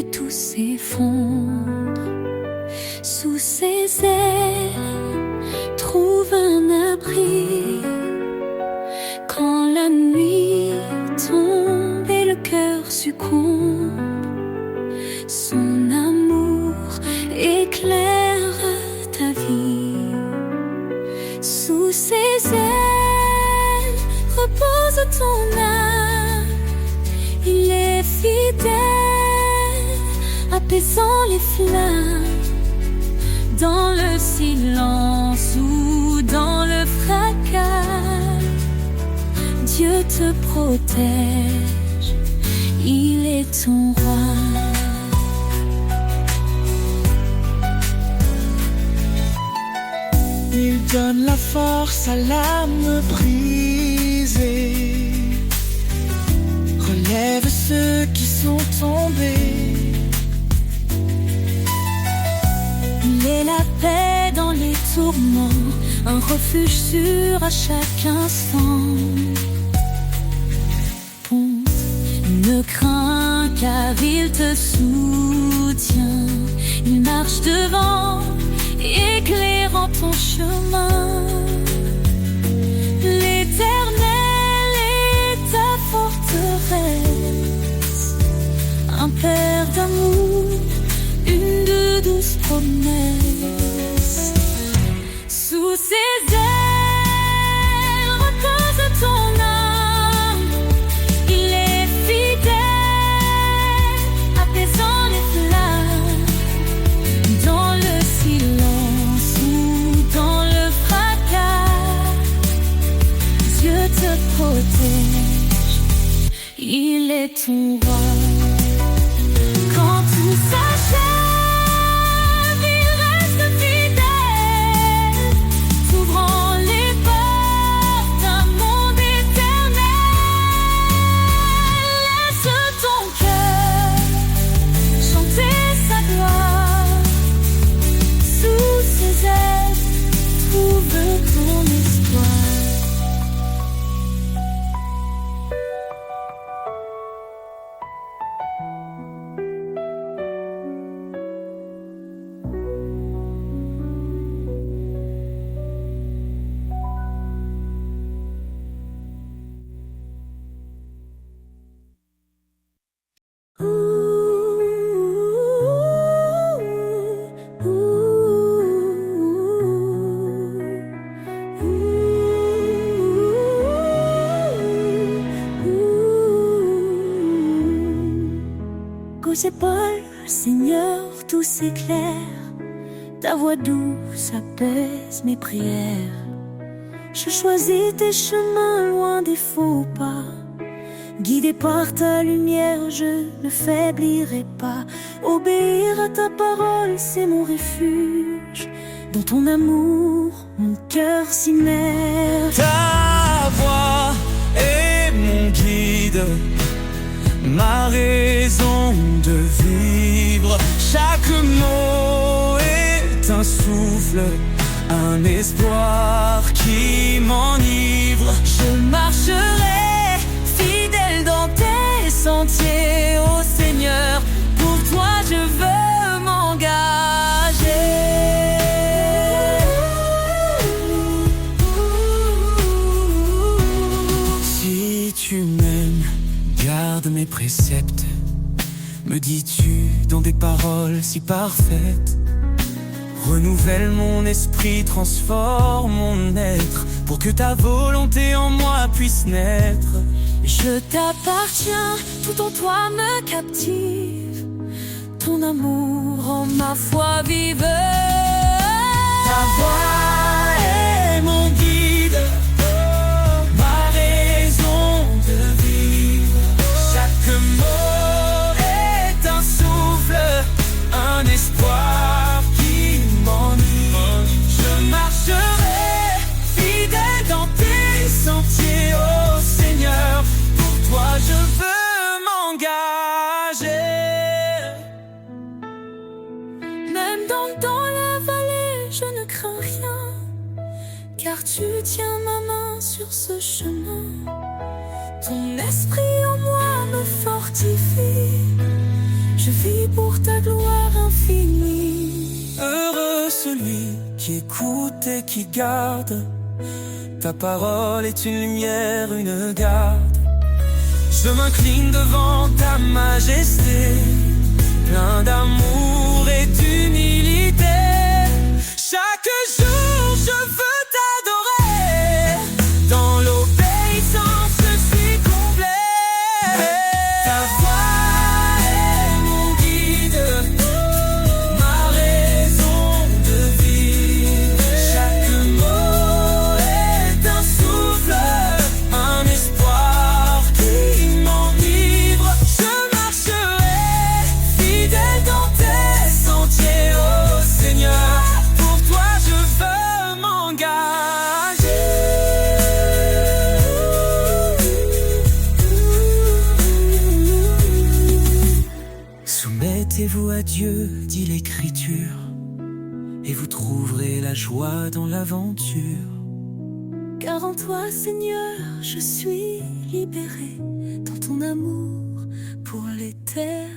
que tout s'effondre. Sous ses ailes, trouve un abri. Quand la nuit tombe et le cœur succombe, son amour éclaire ta vie. Sous ses ailes, repose ton âme. Il est fidèle, apaisant les flammes. Dans le silence ou dans le fracas, Dieu te protège, il est ton roi. Il donne la force à l'âme brisée, relève ceux qui sont tombés. Il est la paix dans les tourments, un refuge sûr à chaque instant. Ponte, ne crains car il te soutient. Il marche devant, éclairant ton chemin. L'Éternel est ta forteresse, un Père d'amour, une de douces promesses. Sous ses ailes, repose ton âme. Il est fidèle, apaisant les flammes. Dans le silence ou dans le fracas, Dieu te protège, il est ton roi. Quand tout s'achève, il reste fidèle, s'ouvrant les portes d'un monde éternel. Laisse ton cœur chanter sa gloire. Sous ses ailes, trouve ton espoir. Aux épaules, Seigneur, tout s'éclaire. Ta voix douce apaise mes prières. Je choisis tes chemins loin des faux pas. Guidé par ta lumière, je ne faiblirai pas. Obéir à ta parole, c'est mon refuge. Dans ton amour, mon cœur s'immerge. Ta voix est mon guide, ma raison de vivre. Chaque mot est un souffle, un espoir qui m'enivre. Je marcherai fidèle dans tes sentiers, ô Seigneur. Pour toi je veux m'engager. Si tu m'aimes, garde mes préceptes, me dis-tu dans des paroles si parfaites. Renouvelle mon esprit, transforme mon être, pour que ta volonté en moi puisse naître. Je t'appartiens, tout en toi me captive. Ton amour rend ma foi vive. Ta voix est mon guide, ma raison de vivre. Chaque mot est un souffle, un espoir qui m'enivre. Je marcherai fidèle dans tes sentiers, ô Seigneur. Pour toi je veux m'engager. Même dans la vallée, je ne crains rien, car tu tiens ma main sur ce chemin. Ton esprit en moi me fortifie. je vis pour ta gloire infinie. Heureux celui qui écoute et qui garde. Ta parole est une lumière, une garde. Je m'incline devant ta majesté, plein d'amour et d'humilité. Chaque jour je veux t'adorer, dans l'obéissance je suis comblé. Ta voix est mon guide, ma raison de vivre. Chaque mot est un souffle, un espoir qui m'enivre. Je marcherai fidèle dans tes sentiers, ô Seigneur. Soumettez-vous à Dieu, dit l'Écriture, et vous trouverez la joie dans l'aventure. Car en toi, Seigneur, je suis libéré, dans ton amour pour l'éternité.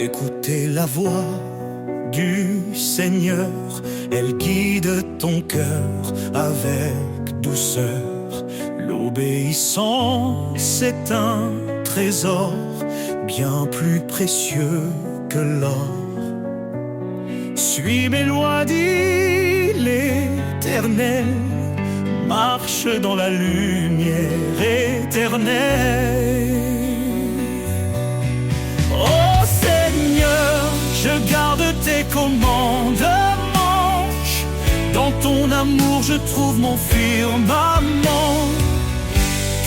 Écoutez la voix du Seigneur, elle guide ton cœur avec douceur. L'obéissance est un trésor bien plus précieux que l'or. Suis mes lois, dit l'Éternel, marche dans la lumière éternelle. Je garde tes commandements, dans ton amour je trouve mon firmament.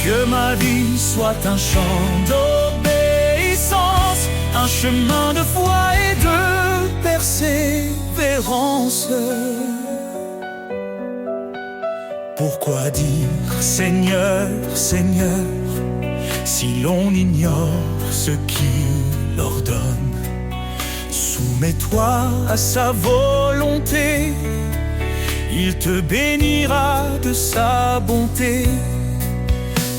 Que ma vie soit un chant d'obéissance, un chemin de foi et de persévérance. Pourquoi dire Seigneur, Seigneur, si l'on ignore ce qu'il ordonne? Soumets-toi à sa volonté, il te bénira de sa bonté.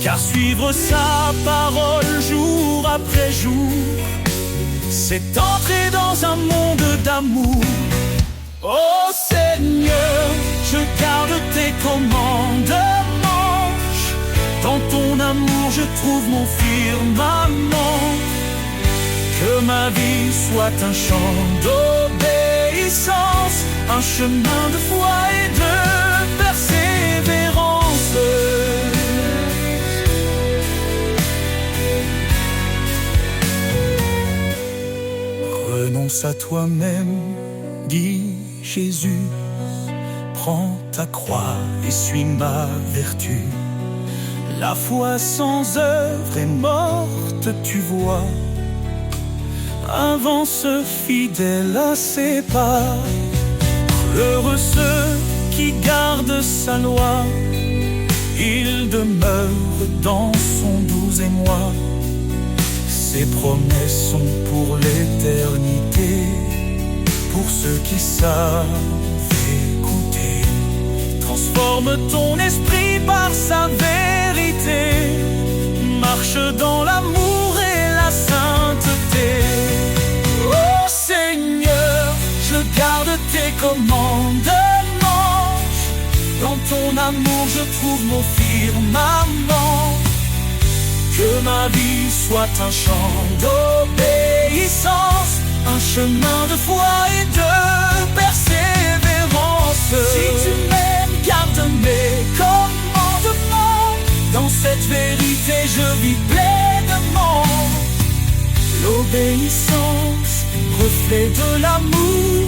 Car suivre sa parole jour après jour, c'est entrer dans un monde d'amour. Ô Seigneur, je garde tes commandements, dans ton amour je trouve mon firmament. Que ma vie soit un chant d'obéissance, un chemin de foi et de persévérance. Renonce à toi-même, dit Jésus. Prends ta croix et suis ma vertu. La foi sans œuvre est morte, tu vois. Avance fidèle à ses pas. Heureux ceux qui gardent sa loi, il demeure dans son doux émoi. Ses promesses sont pour l'éternité, pour ceux qui savent écouter. Transforme ton esprit par sa vérité, marche dans l'amour et la sainteté. Ô Seigneur, je garde tes commandements, dans ton amour je trouve mon firmament. Que ma vie soit un chant d'obéissance, un chemin de foi et de persévérance. Si tu m'aimes, garde mes commandements, dans cette vérité je vis pleinement. L'obéissance, reflet de l'amour,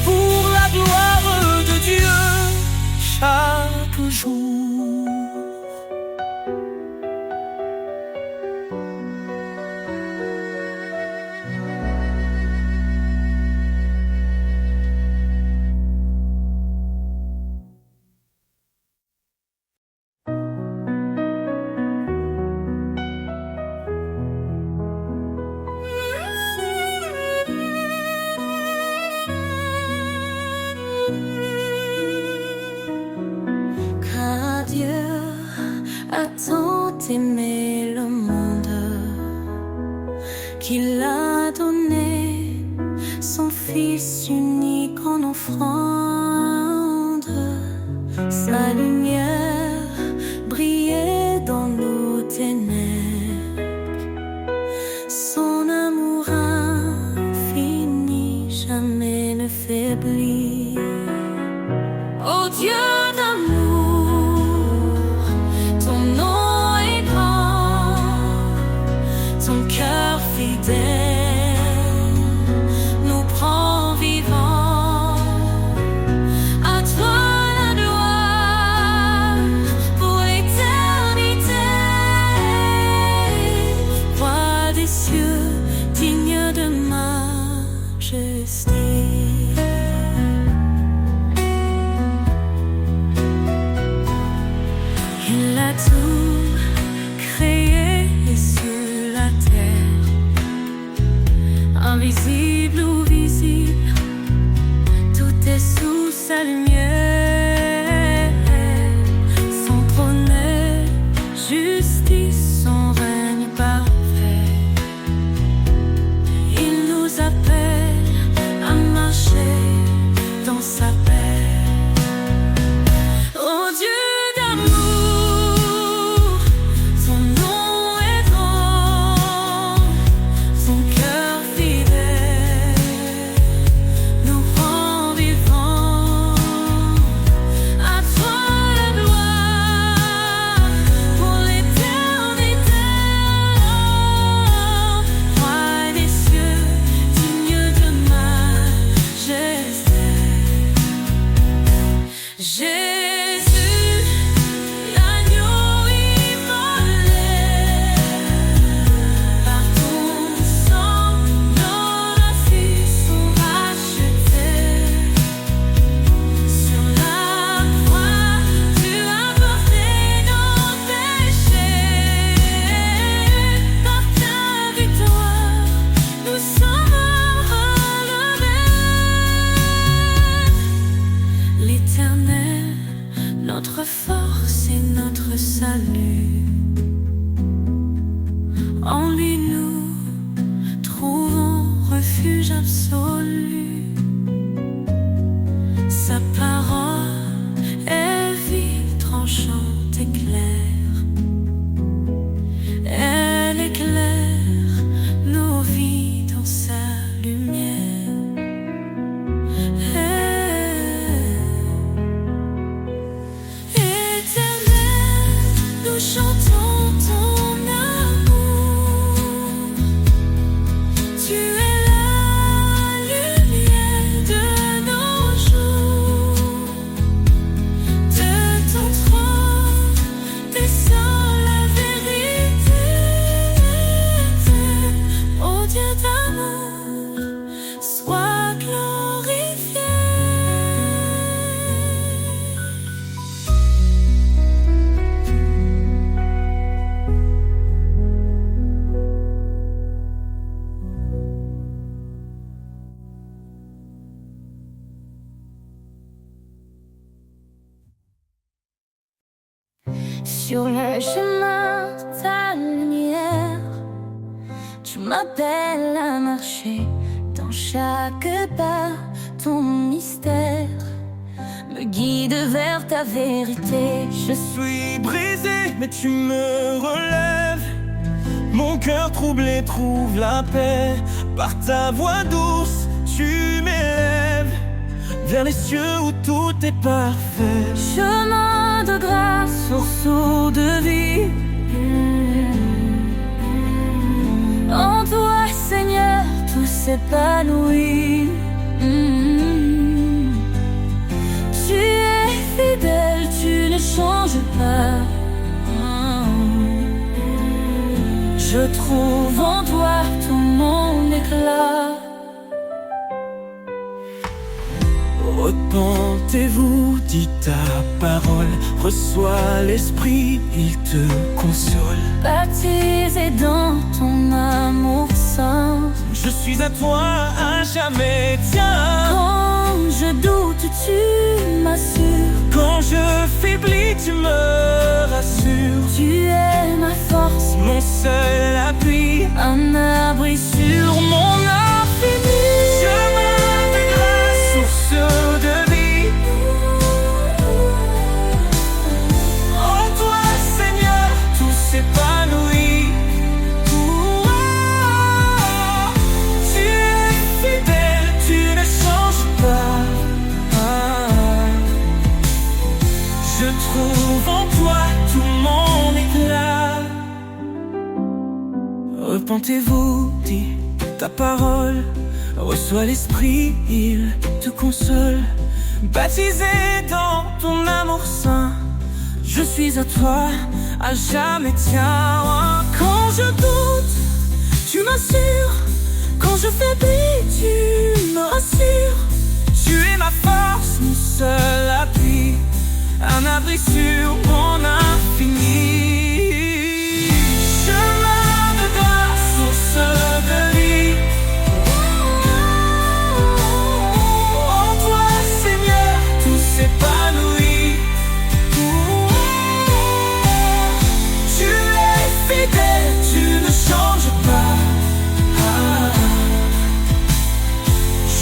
pour la gloire de Dieu. chaque jour. Car Dieu a tant aimé le monde qu'il a donné son Fils unique en offrande. Sa lumière brillait dans nos ténèbres, son amour infini jamais ne faiblit. Oh Dieu d'amour, ton nom est grand, ton cœur fidèle nous prend vivants. À toi la gloire pour l'éternité, roi des cieux, digne de majesté. Il a tout créé sur la terre, invisible ou visible, tout est sous sa lumière. Son trône est justice, son règne parfait. Il nous appelle à marcher dans sa paix. Oh Dieu d'amour, son nom est grand, son cœur fidèle nous rend vivants. À toi la gloire pour l'éternité, roi des cieux, digne de majesté. Jésus, l'agneau immolé, par ton sang, nos racistes sont rachetés. Sur la croix, tu as porté nos péchés. Par ta victoire, nous sommes relevés. L'Éternel, notre force et notre salut, en lui nous trouvons refuge absolu. Sa parole est vive, tranchante et claire. Elle éclaire nos vies dans sa lumière. Éternel, nous chantons ton amour. Tu es la lumière de nos jours. De ton trône descend la vérité. Oh Dieu d'amour, sois glorifié. Sur le chemin de ta lumière, tu m'appelles à marcher. Dans chaque pas, ton mystère me guide vers ta vérité. Je suis brisé, mais tu me relèves. Mon cœur troublé trouve la paix. Par ta voix douce, tu m'élèves vers les cieux où tout est parfait. Chemin de grâce, source de vie. En toi, Seigneur, tout s'épanouit. Tu es fidèle, tu ne change pas. Je trouve en toi tout mon éclat. Repentez-vous, dit ta parole, reçois l'Esprit, il te console. Baptisé dans ton amour saint, je suis à toi à jamais, tiens. quand je doute, tu m'assures. Quand je faiblis, tu me rassures. Tu es ma force, mon seul appui, un abri sur mon infini. Chemin de grâce, source de vie. En toi, Seigneur, tout s'épanouit. Tu es fidèle, tu ne changes pas. Je trouve en toi tout mon éclat. Repentez-vous, dit ta parole, reçois l'Esprit, il te console. Baptisé dans ton amour saint, je suis à toi à jamais, tiens. Quand je doute, tu m'assures. Quand je faiblis, tu me rassures. Tu es ma force, mon seul appui, un abri sur mon infini. Chemin de grâce, source de vie. En toi, Seigneur, tout s'épanouit. Tu es fidèle, tu ne changes pas.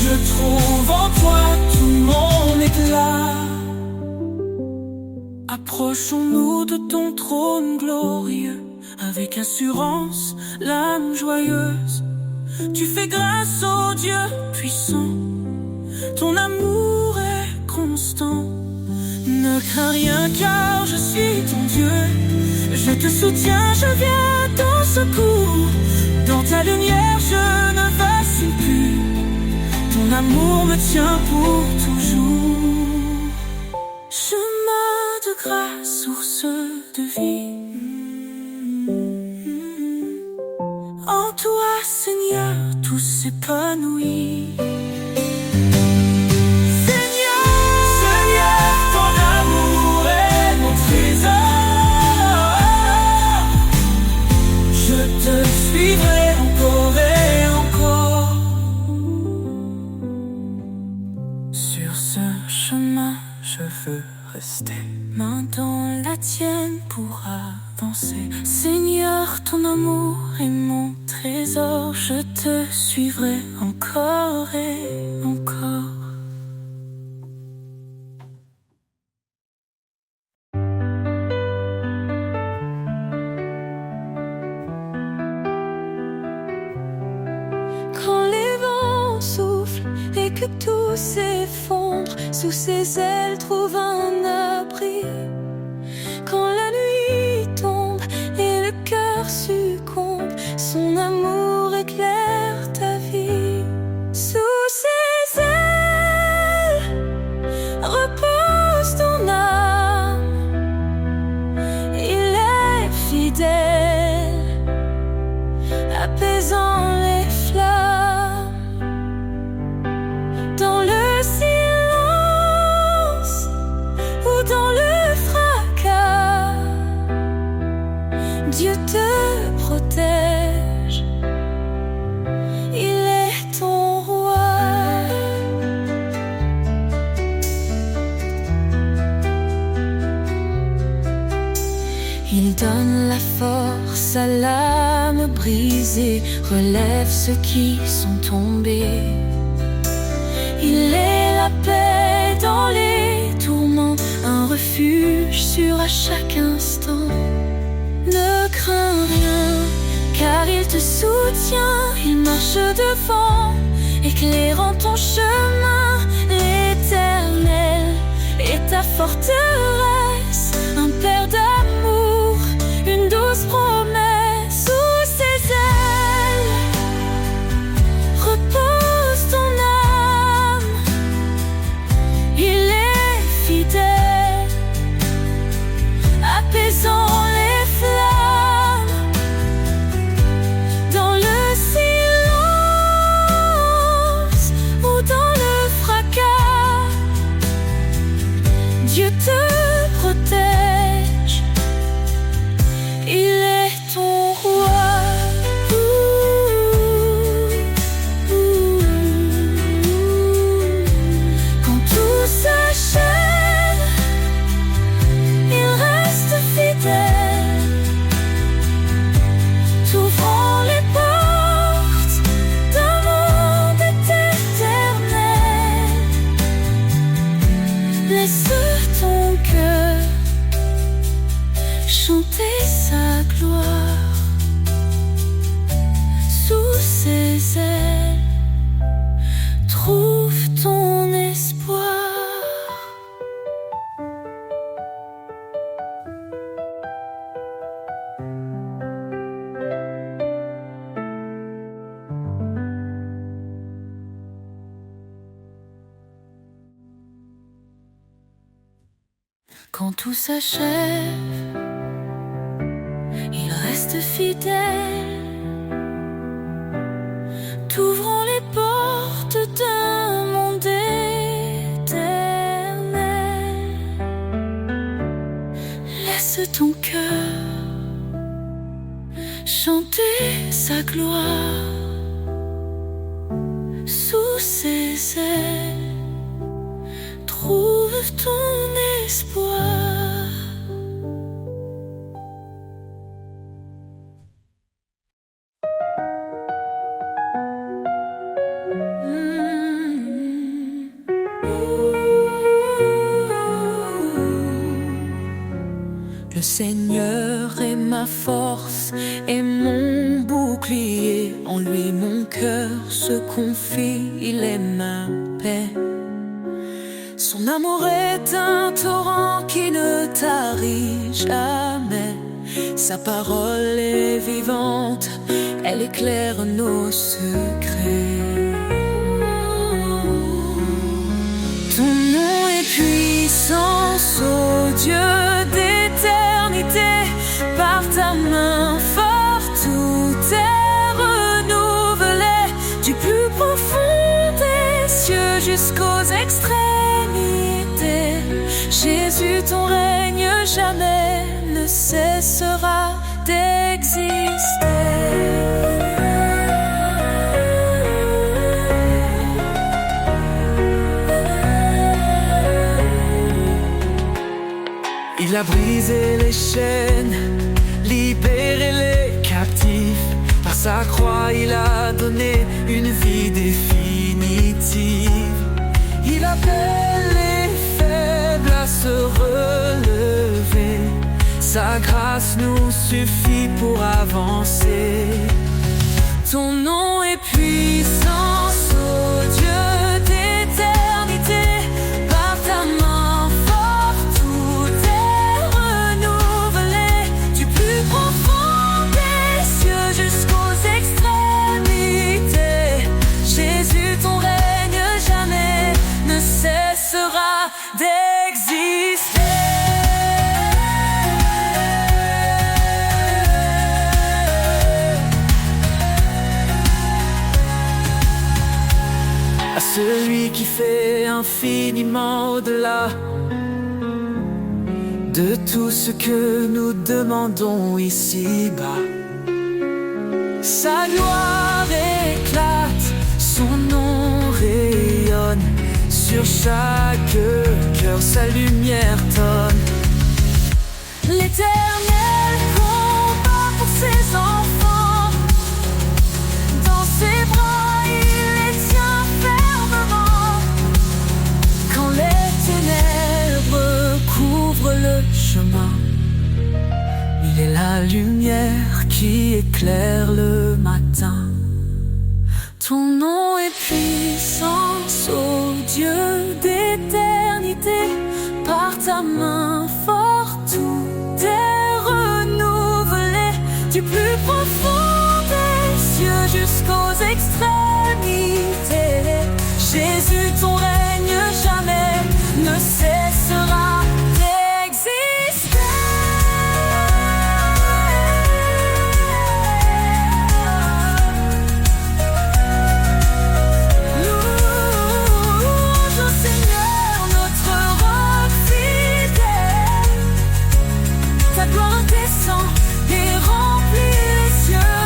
Je trouve en toi tout mon éclat. Approchons-nous de ton trône glorieux, avec assurance, l'âme joyeuse. Tu fais grâce au Dieu puissant, ton amour est constant. Ne crains rien car je suis ton Dieu. Je te soutiens, je viens à ton secours. Dans ta lumière je ne vacille plus. Ton amour me tient pour toujours. Chemin de grâce, source de vie. En toi, Seigneur, tout s'épanouit. Seigneur, ton amour est mon trésor. Je te suivrai encore et encore. Sur ce chemin, je veux rester, main dans la tienne pour avancer. Seigneur, ton amour est mon trésor. Je te suivrai encore et encore. Quand les vents soufflent et que tout s'effondre, sous ses ailes trouve un abri. Quand la nuit tombe et le cœur succombe, son amour éclaire ta vie. Sous ses ailes repose ton âme. Il est fidèle, apaisant les flammes. Dans le silence ou dans le fracas, Dieu te protège. Il est ton roi. Il donne la force à l'âme brisée, relève ceux qui sont tombés. Il est la paix dans les tourments, un refuge sûr à chaque instant. Ne crains rien, car il te soutient. Il marche devant, éclairant ton chemin. L'Éternel est ta forteresse, un père d'amour, une douce promesse. Sous ses ailes repose ton âme. Il est fidèle, chanter sa gloire. Sous ses ailes, trouve ton espoir. Quand tout s'achève, il reste fidèle, t'ouvrant les portes d'un monde éternel. Laisse ton cœur chanter sa gloire. Sous ses ailes, trouve ton espoir. Le Seigneur est ma force et mon bouclier. En lui mon cœur se confie, il est ma paix. Son amour est un torrent qui ne tarit jamais. Sa parole est vivante, elle éclaire nos secrets. Ton nom est puissance, ô Dieu d'éternité. Par ta main forte, tout est renouvelé. Du plus profond des cieux jusqu'aux extrémités. Jésus, ton règne jamais ne cessera d'exister. Il a brisé les chaînes, libéré les captifs. Par sa croix, il a donné une vie définitive. Il appelle les faibles à se relever. Sa grâce nous suffit pour avancer. Ton nom est puissance, ô Dieu d'éternité. Par ta main forte, tout est renouvelé. Du plus profond des cieux jusqu'aux extrémités. Jésus, ton règne jamais ne cessera d'exister. À celui qui fait infiniment au-delà de tout ce que nous demandons ici-bas. Sa gloire éclate, son nom rayonne. Sur chaque cœur, sa lumière tonne. L'Éternel combat pour ses enfants. Dans ses bras, il les tient fermement. Quand les ténèbres couvrent le chemin, il est la lumière qui éclaire le matin. Ton nom est puissance, ô Dieu d'éternité. Par ta main forte, tout est renouvelé. Du plus profond des cieux jusqu'aux extrémités. Jésus, ton règne jamais ne cessera d'exister. Louange au Seigneur, notre roc fidèle. Ta gloire descend et remplit les cieux.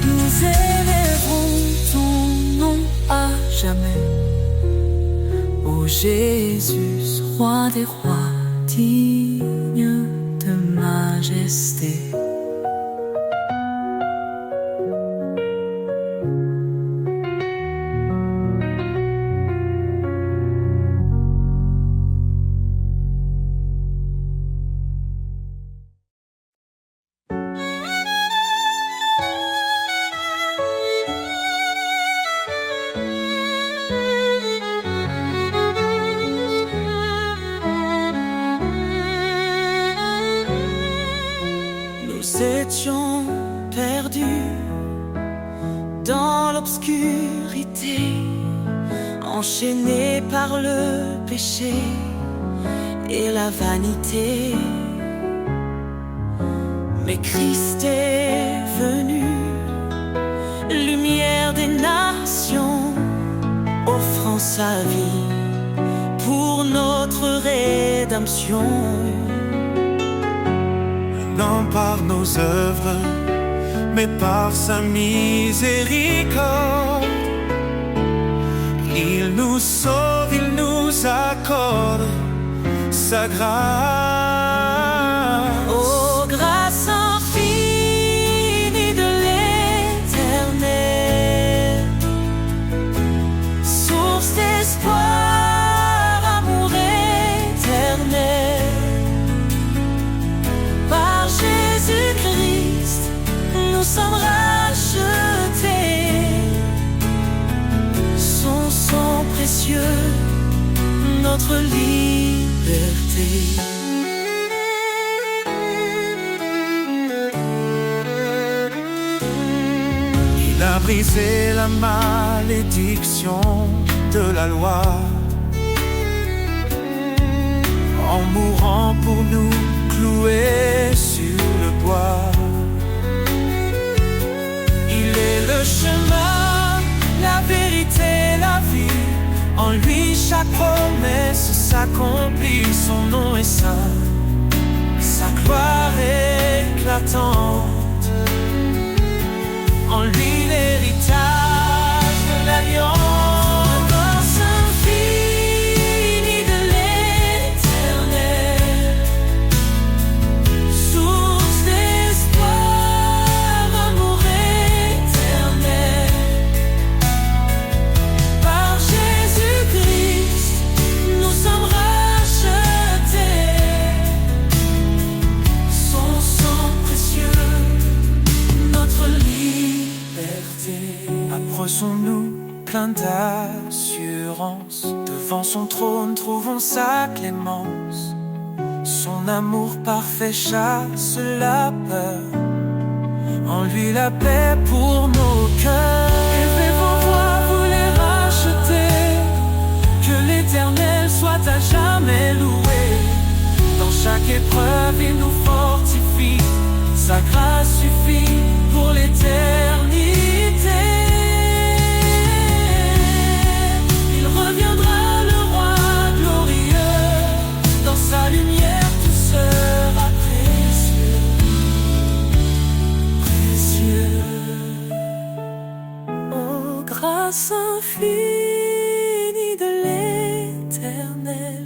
Nous élèverons ton nom à jamais. Ô Jésus, roi des rois, digne de majesté. nous étions perdus dans l'obscurité, enchaînés par le péché et la vanité. Mais Christ est venu, lumière des nations, offrant sa vie pour notre rédemption. Non par nos œuvres, mais par sa miséricorde. Il nous sauve, il nous accorde sa grâce. Oh, grâce infinie de l'Éternel, source d'espoir, amour éternel. Par Jésus-Christ, nous sommes rachetés. Son sang précieux, notre liberté. Il a brisé la malédiction de la loi en mourant pour nous cloués sur le bois. Il est le chemin, la vérité, la vie. En lui chaque promesse s'accomplit. Son nom est saint, sa gloire éclatante. En lui l'héritage de l'alliance. Grâce infinie de l'Éternel, source d'espoir, amour éternel. Par Jésus-Christ, nous sommes rachetés. Son sang précieux, notre liberté. Approchons-nous plein d'assurance, devant son trône trouvons sa clémence. Son amour parfait chasse la peur, en lui la paix pour nos cœurs. Élevez vos voix, vous les rachetez, que l'Éternel soit à jamais loué. Dans chaque épreuve, il nous fortifie, sa grâce suffit pour l'éternité. Il reviendra, le roi glorieux, dans sa lumière tout sera précieux, précieux. Oh, grâce infinie de l'Éternel,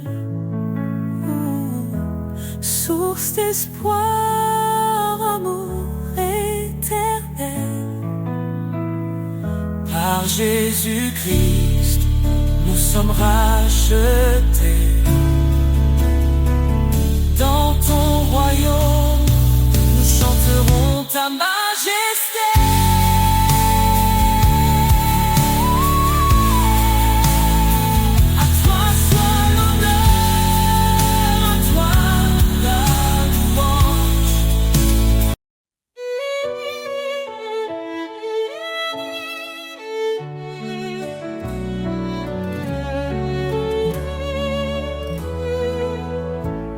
source d'espoir, amour éternel. Par Jésus-Christ, nous sommes rachetés. Dans ton royaume, nous chanterons ta majesté. À toi soit l'honneur, à toi la louange.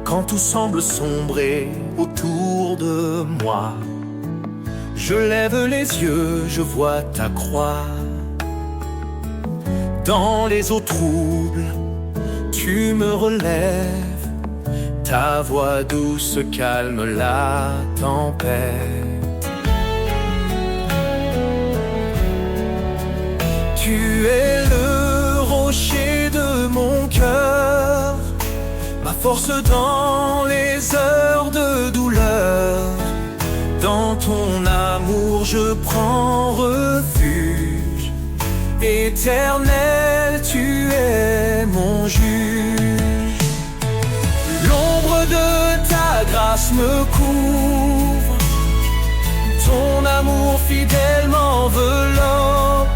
Quand tout semble sombrer autour de moi, je lève les yeux, je vois ta croix. Dans les eaux troubles, tu me relèves, ta voix douce calme la tempête. Tu es le rocher de mon cœur, ma force dans les heures de douleur. Dans ton amour je prends refuge. Éternel, tu es mon juge. L'ombre de ta grâce me couvre, ton amour fidèle m'enveloppe.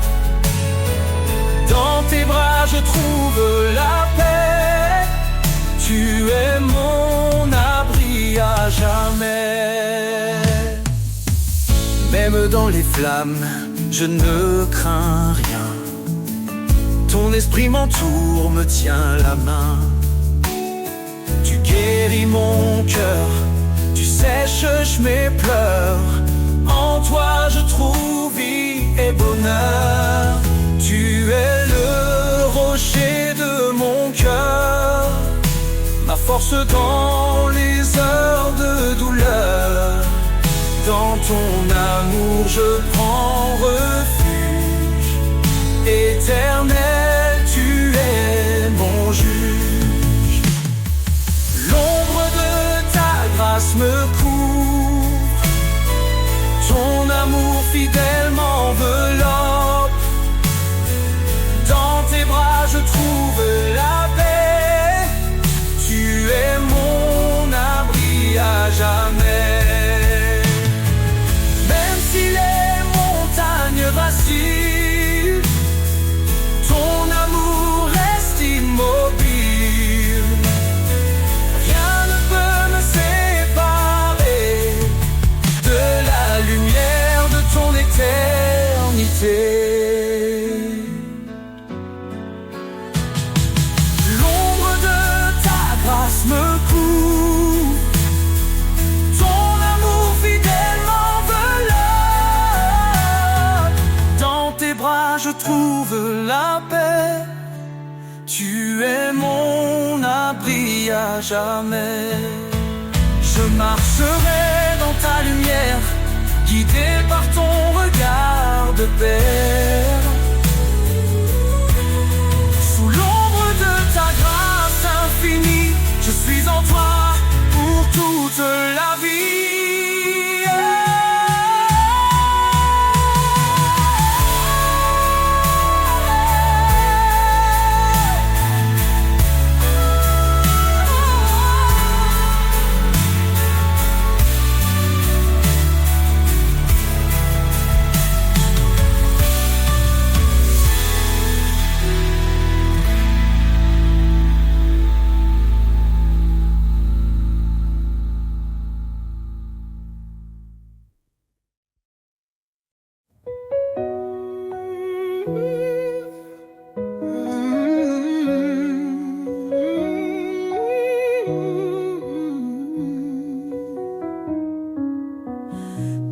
Dans tes bras je trouve la paix, tu es mon abri à jamais. Même dans les flammes, je ne crains rien. Ton esprit m'entoure, me tient la main. Tu guéris mon cœur, tu sèches mes pleurs. En toi je trouve vie et bonheur. Tu es le rocher de mon cœur, ma force dans les heures de douleur. Dans ton amour je prends refuge. Éternel, tu es mon juge. L'ombre de ta grâce me couvre. Ton amour fidèle m'enveloppe. Dans tes bras je trouve la paix. Tu es mon abri à jamais. Même si les montagnes vacillent, ton amour reste immobile. Rien ne peut me séparer de la lumière de ton éternité. L'ombre de ta grâce me couvre. Ton amour fidèle m'enveloppe. Dans tes bras je trouve la paix. Tu es mon abri à jamais. Je marcherai dans ta lumière, guidé par ton regard de Père. Sous l'ombre de ta grâce infinie, je suis en toi pour toute la vie.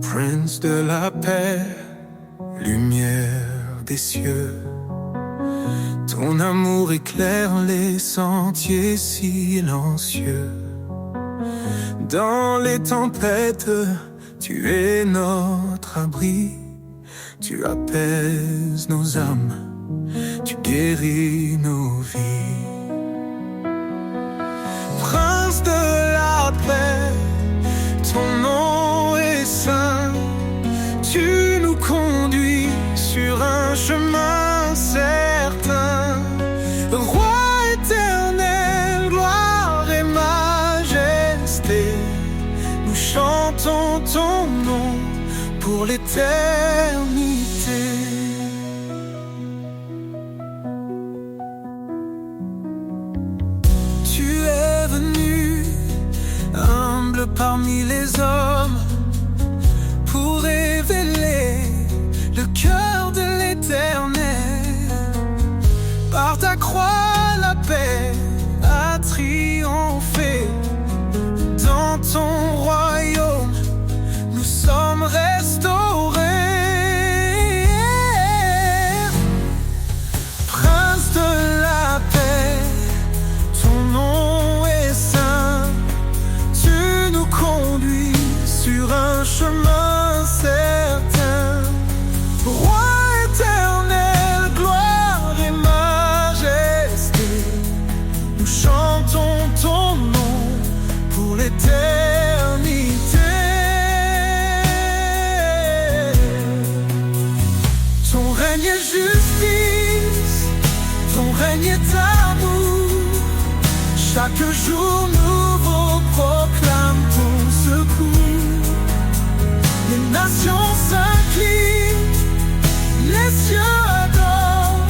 Prince de la paix, lumière des cieux, ton amour éclaire les sentiers silencieux. Dans les tempêtes, tu es notre abri. Tu apaises nos âmes, tu guéris nos vies. Prince de la paix, ton nom est saint. Tu nous conduis sur un chemin certain. Roi éternel, gloire et majesté, nous chantons ton nom pour l'éternité. Tu es venu, humble parmi les hommes, pour révéler le cœur de l'Éternel. Par ta croix, la paix a triomphé. Dans ton royaume, nous sommes restaurés. Prince de la paix, ton nom est saint. Tu nous conduis sur un chemin certain. Roi éternel, gloire et majesté, nous chantons ton nom pour l'éternité. Ton règne est justice, ton règne est amour. Chaque jour nouveau proclame ton secours. Les nations s'inclinent, les cieux adorent.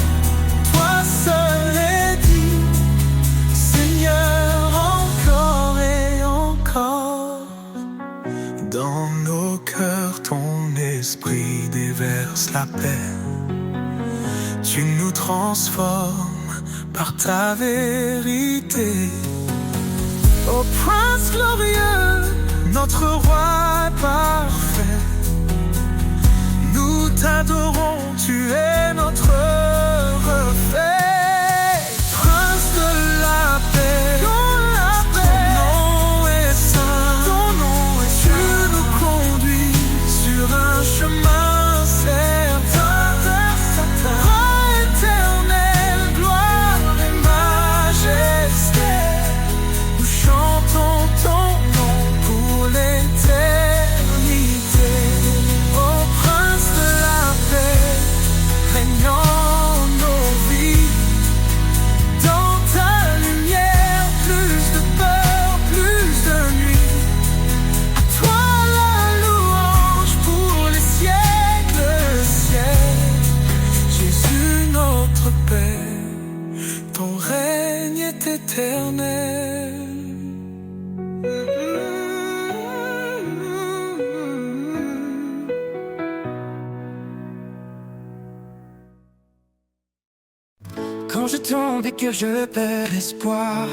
Toi seul est digne, Seigneur, encore et encore. Dans nos cœurs, ton esprit traverses la paix. Tu nous transformes par ta vérité. Ô Prince glorieux, notre roi parfait, nous t'adorons, tu es notre reflet. Prince de la paix, ton nom est saint, tu nous conduis sur un chemin certain. Roi éternel, gloire et majesté, nous chantons ton nom pour l'éternité. Ô Prince de la paix, régnant nos vies, dans ta lumière, plus de peur, plus de nuit. À toi la louange pour les siècles, siècles. Jésus notre Père, ton règne est éternel. Quand je tombe et que je perds espoir,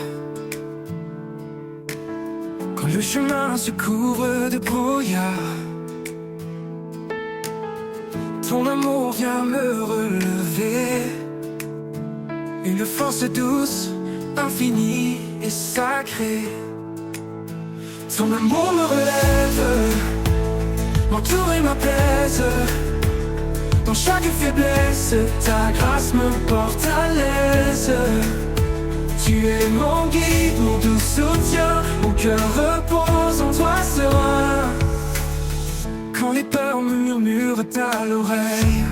quand le chemin se couvre de brouillard, ton amour vient me relever. Une force douce, infinie et sacrée. Ton amour me relève, m'entoure et m'apaise. Dans chaque faiblesse, ta grâce me porte à l'aise. Tu es mon guide, mon doux soutien, mon cœur repose en toi serein. Quand les peurs murmurent à l'oreille,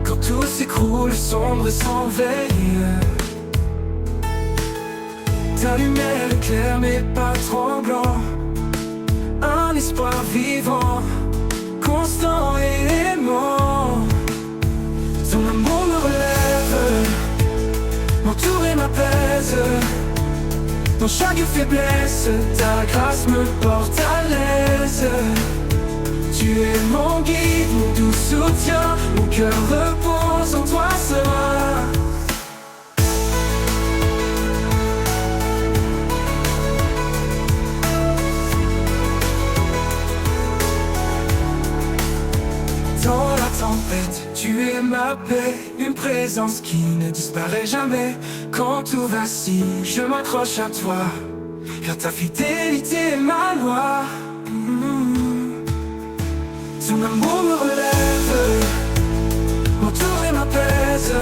quand tout s'écroule, sombre et sans veille, ta lumière éclaire mes pas tremblants. Un espoir vivant, constant et aimant. Ton amour me relève, m'entoure et m'apaise. Dans chaque faiblesse, ta grâce me porte à l'aise. Tu es mon guide, mon doux soutien, mon cœur repose en toi serein. Dans la tempête, tu es ma paix, une présence qui ne disparaît jamais. Quand tout vacille, je m'accroche à toi, car ta fidélité est ma loi. Ton amour me relève, m'entoure et m'apaise.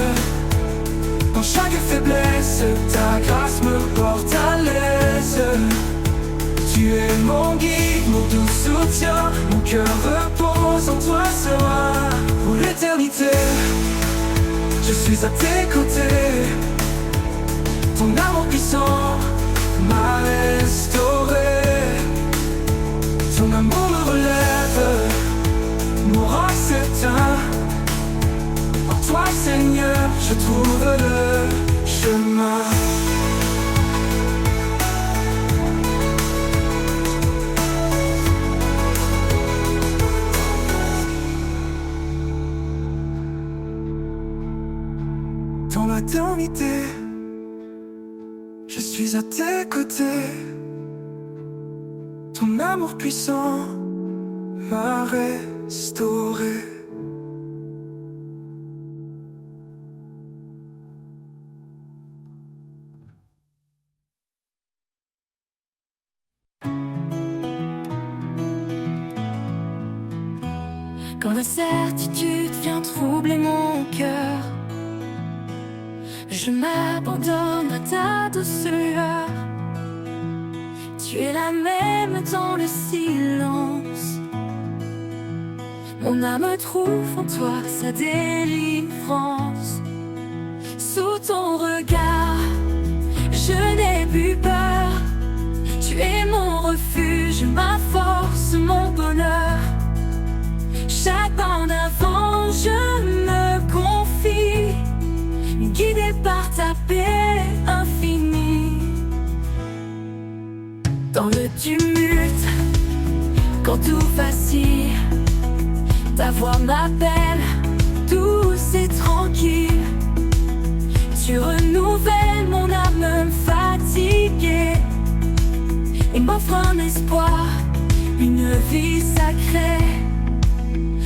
Dans chaque faiblesse, ta grâce me porte à l'aise. Tu es mon guide, mon doux soutien, mon cœur repose en toi serein. Pour l'éternité, je suis à tes côtés. Ton amour puissant m'a restauré. Ton amour me relève, mon roc s'éteint. En toi Seigneur, je trouve le chemin. Dans l'éternité, je suis à tes côtés. Ton amour puissant m'a restauré. Quand l'incertitude vient troubler mon cœur, je m'abandonne à ta douceur. Tu es la même dans le silence. Mon âme trouve en toi sa délivrance. Sous ton regard, je n'ai plus peur. Tu es mon refuge, ma force, mon bonheur. Chaque pas en avant, je me confie, guidé par ta paix infinie. Dans le tumulte, quand tout vacille, Ta voix m'appelle, douce et tranquille. Tu renouvelles mon âme fatiguée et m'offres un espoir, une vie sacrée.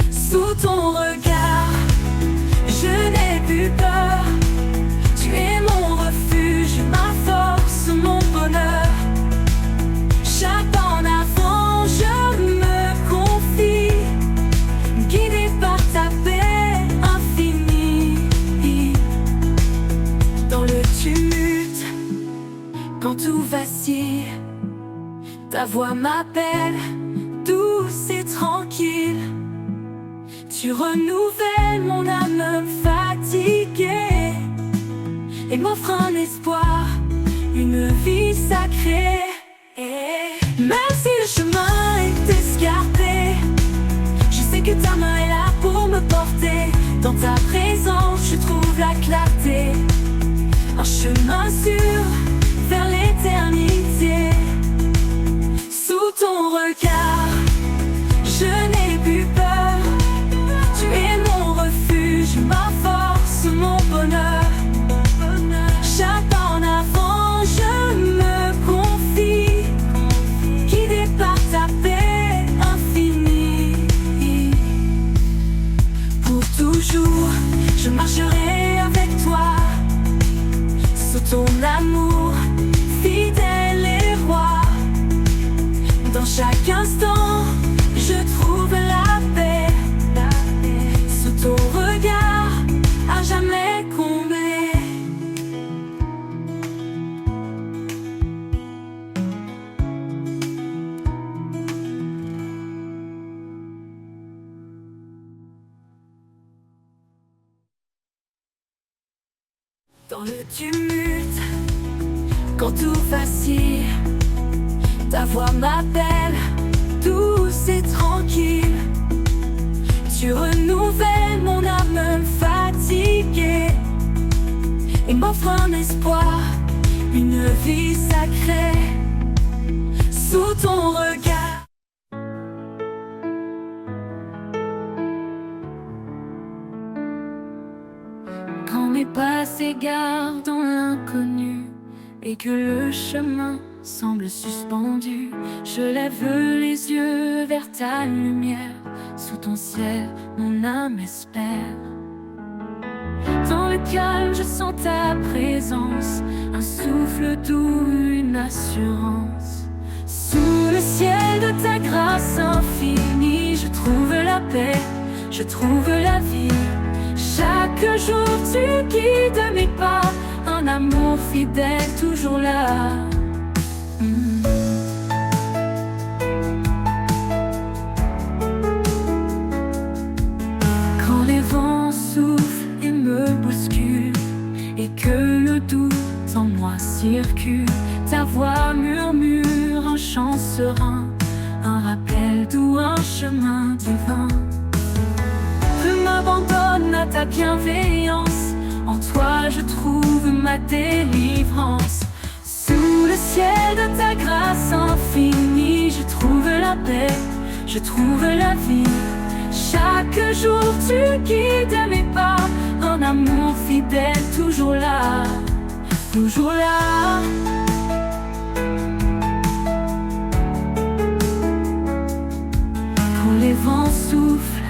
Sous ton regard, je n'ai plus peur. Tu es mon refuge, ma force, mon bonheur. Chaque pas en avant, je me confie, guidé par ta paix infinie. Dans le tumulte, quand tout vacille, ta voix m'appelle, douce et tranquille. Tu renouvelles mon âme fatiguée et m'offres un espoir, une vie sacrée. Même si le chemin est escarpé, je sais que ta main est là pour me porter. Dans ta présence, je trouve la clarté, un chemin sûr vers l'éternité. Sous ton regard, je n'ai plus peur. Tu es mon refuge, ma force, mon bonheur. Chaque pas en avant, je me confie, guidé par ta paix infinie. Pour toujours, je marcherai avec toi, sous ton amour, fidèle et roi. Dans chaque instant, je trouve la paix, sous ton regard, à jamais comblé. Dans le tumulte, quand tout vacille, ta voix m'appelle, douce et tranquille. Tu renouvelles mon âme fatiguée et m'offres un espoir, une vie sacrée. Sous ton regard, quand mes pas s'égarent dans l'inconnu et que le chemin semble suspendu, je lève les yeux vers ta lumière. Sous ton ciel, mon âme espère. Dans le calme, je sens ta présence, un souffle doux, une assurance. Sous le ciel de ta grâce infinie, je trouve la paix, je trouve la vie. Chaque jour, tu guides mes pas, un amour fidèle toujours là. Quand les vents soufflent et me bousculent et que le doute en moi circule, ta voix murmure un chant serein, un rappel doux, un chemin divin. Je m'abandonne à ta bienveillance, en toi je trouve ma délivrance. Sous le ciel de ta grâce infinie, je trouve la paix, je trouve la vie. Chaque jour tu guides mes pas, un amour fidèle toujours là, toujours là. Quand les vents soufflent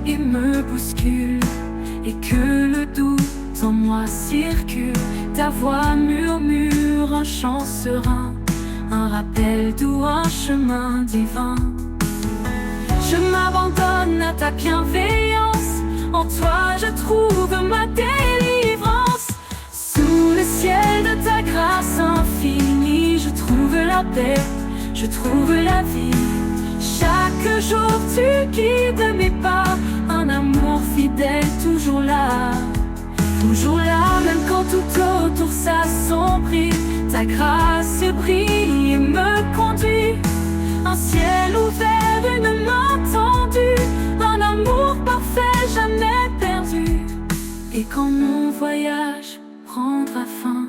et me bousculent et que le doute en moi circule, ta voix murmure un chant serein, un rappel doux, un chemin divin. Je m'abandonne à ta bienveillance, en toi je trouve ma délivrance. Sous le ciel de ta grâce infinie, je trouve la paix, je trouve la vie. Chaque jour tu guides mes pas, un amour fidèle toujours là, toujours là. Même quand tout autour s'assombrit, ta grâce brille et me conduit. Un ciel ouvert, une main tendue, un amour parfait, jamais perdu. Et quand mon voyage prendra fin,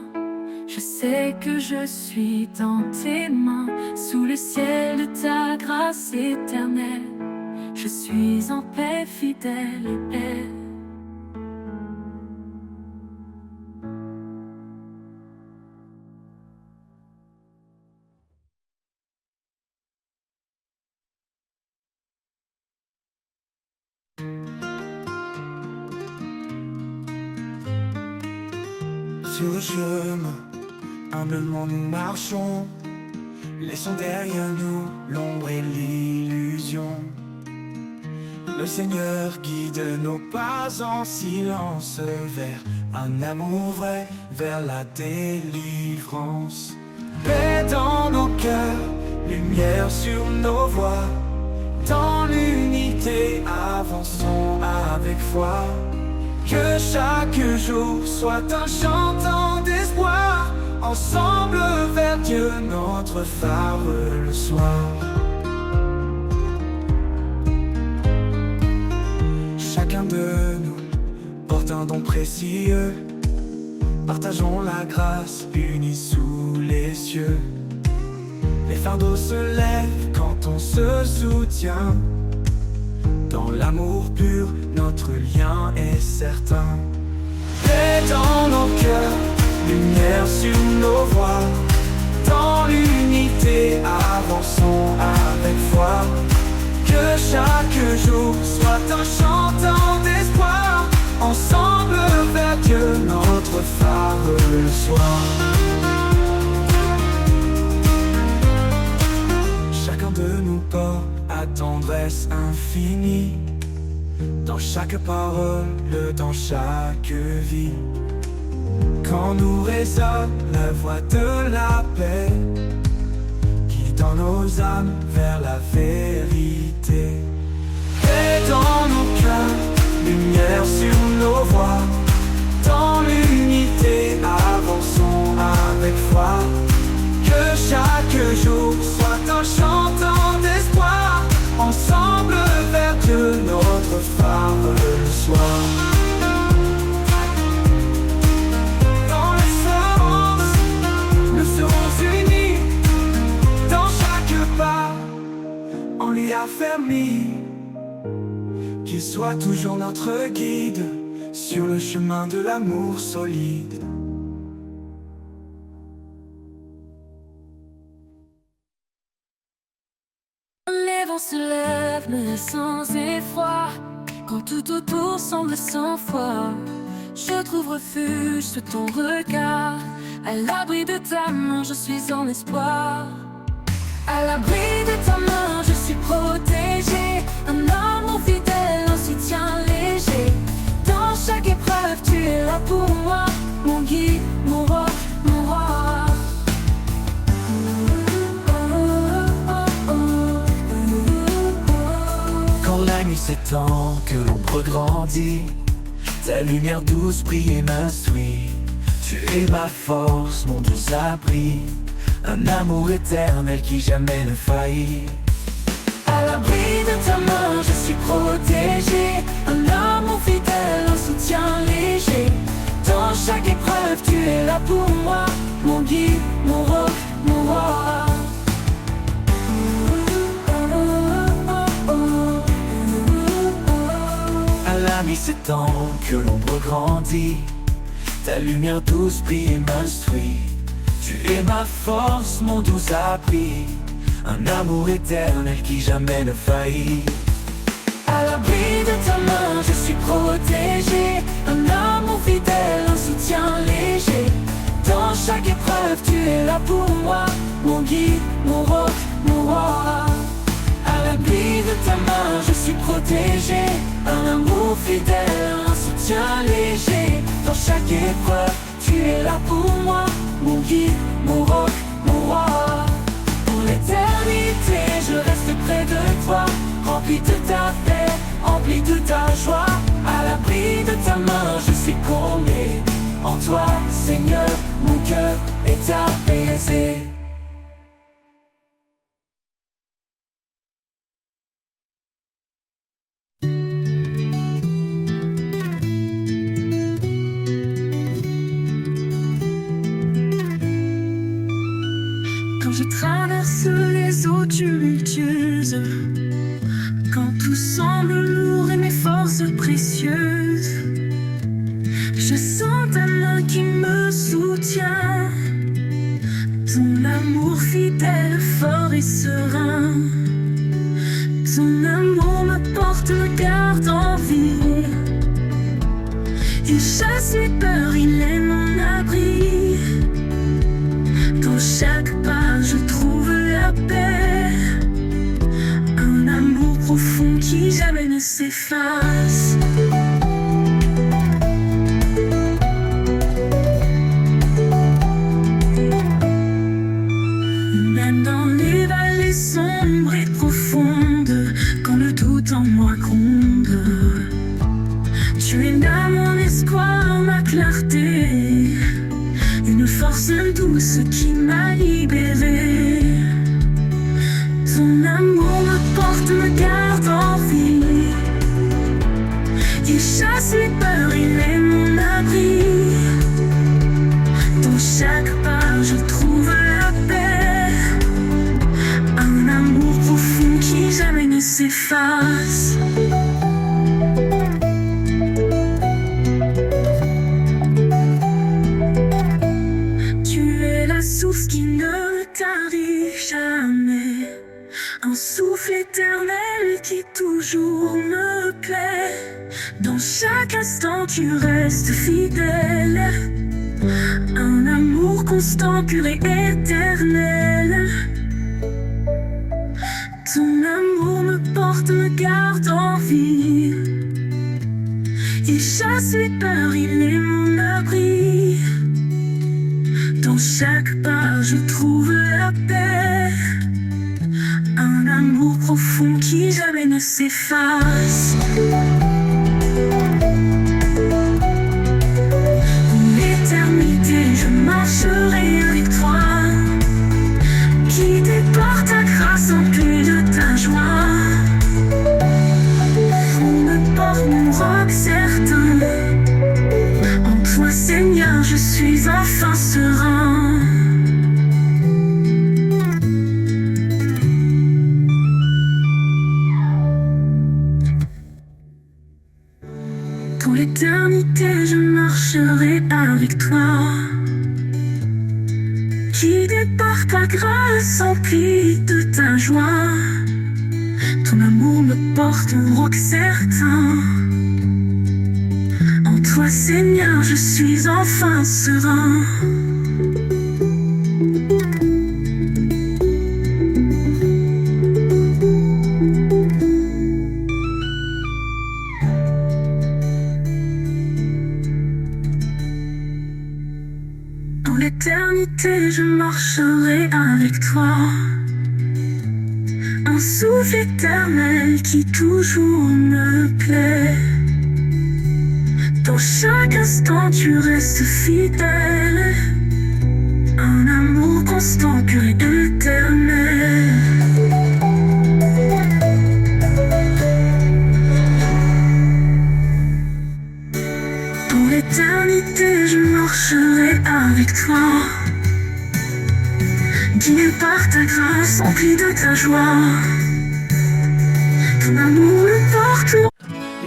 je sais que je suis dans tes mains. Sous le ciel de ta grâce éternelle, je suis en paix, fidèle et paix. Sur le chemin, humblement nous marchons, laissons derrière nous l'ombre et l'illusion. Le Seigneur guide nos pas en silence vers un amour vrai, vers la délivrance. Paix dans nos cœurs, lumière sur nos voies, dans l'unité avançons avec foi. Que chaque jour soit un chantant d'espoir, ensemble vers Dieu notre phare le soir. Chacun de nous porte un don précieux, partageons la grâce unis sous les cieux. Les fardeaux se lèvent quand on se soutient, dans l'amour pur, notre lien est certain. Paix dans nos cœurs, lumière sur nos voies, dans l'unité avançons avec foi. Que chaque jour soit un chantant d'espoir, ensemble vers Dieu notre phare le soir. Chacun de nous porte à tendresse infinie, dans chaque parole, dans chaque vie. Quand nous résonne la voix de la paix, guidant nos âmes vers la vérité. Paix dans nos cœurs, lumière sur nos voies, dans l'unité avançons avec foi. Que chaque jour soit un chantant d'espoir, ensemble vers Dieu notre phare le soir. Dans l'espérance, nous serons unis, dans chaque pas, on l'y affermi. Qu'il soit toujours notre guide, sur le chemin de l'amour solide. Les vents se lèvent, mais sans effroi, quand tout autour semble sans foi. Je trouve refuge sous ton regard, à l'abri de ta main, je suis en espoir. À l'abri de ta main, je suis protégé, un amour fidèle, un soutien léger. Dans chaque épreuve, tu es là pour moi, mon guide, mon roc, mon roi. Quand la nuit s'étend, que l'ombre grandit, ta lumière douce brille et m'instruit. Tu es ma force, mon doux abri, un amour éternel qui jamais ne faillit. À l'abri de ta main, je suis protégé, un amour fidèle, un soutien léger. Dans chaque épreuve, tu es là pour moi, mon guide, mon roc, mon roi. À la nuit s'étend, que l'ombre grandit, ta lumière douce brille et m'instruit. Tu es ma force, mon doux abri, un amour éternel qui jamais ne faillit. À l'abri de ta main, je suis protégé, un amour fidèle, un soutien léger. Dans chaque épreuve, tu es là pour moi, mon guide, mon roc, mon roi. À l'abri de ta main, je suis protégé, un amour fidèle, un soutien léger. Dans chaque épreuve, tu es là pour moi, mon guide, mon roc, mon roi. Pour l'éternité, je reste près de toi, rempli de ta paix, rempli de ta joie. À l'abri de ta main, je suis comblé. En toi, Seigneur, mon cœur est apaisé. Quand je traverse traverse les eaux tumultueuses, quand tout semble lourd et mes forces précieuses, je sens ta main qui me soutient, ton amour fidèle, fort et serein. Ton amour me porte, me garde en vie. Il chasse les peurs, il est mon abri. Dans chaque pas, je trouve la paix. Un amour profond qui jamais ne s'efface. Même dans les vallées sombres et profondes, quand le doute en moi gronde, tu es là mon espoir, ma clarté, une force douce qui m'a libéré. Ton amour me porte, me garde en vie. Il chasse les peurs, il est mon abri. Dans chaque pas, je trouve la paix. Un amour profond qui jamais ne s'efface. Tu es la source qui ne tarit jamais, un souffle éternel qui toujours me plaît. Dans chaque instant tu restes fidèle, un amour constant, pur et éternel. Ton amour me porte, me garde en vie. Il chasse les peurs, il est mon abri. Dans chaque pas je trouve la paix. Un amour profond qui jamais ne s'efface. Pour l'éternité je marcherai avec toi, guidé par ta grâce, empli de ta joie. On me porte mon roc certain, en toi Seigneur je suis enfin serein. Pour l'éternité je marcherai avec toi, guidé par ta grâce, empli de ta joie. Ton amour me porte un roc certain, en toi Seigneur je suis enfin serein. Dans l'éternité je marcherai avec toi, un souffle éternel qui toujours me plaît. Dans chaque instant tu restes fidèle, un amour constant, pur et éternel. Pour l'éternité je marcherai avec toi, guidé par ta grâce, empli de ta joie. Ton amour me porte.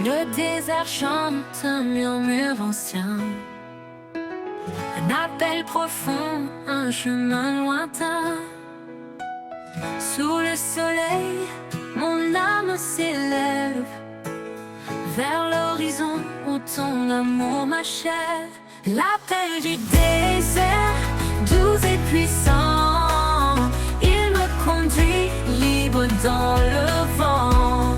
Le désert chante un murmure ancien, un appel profond, un chemin lointain. Sous le soleil, mon âme s'élève vers l'horizon où ton amour m'achève. L'appel du désert, doux et puissant, il me conduit libre dans le vent.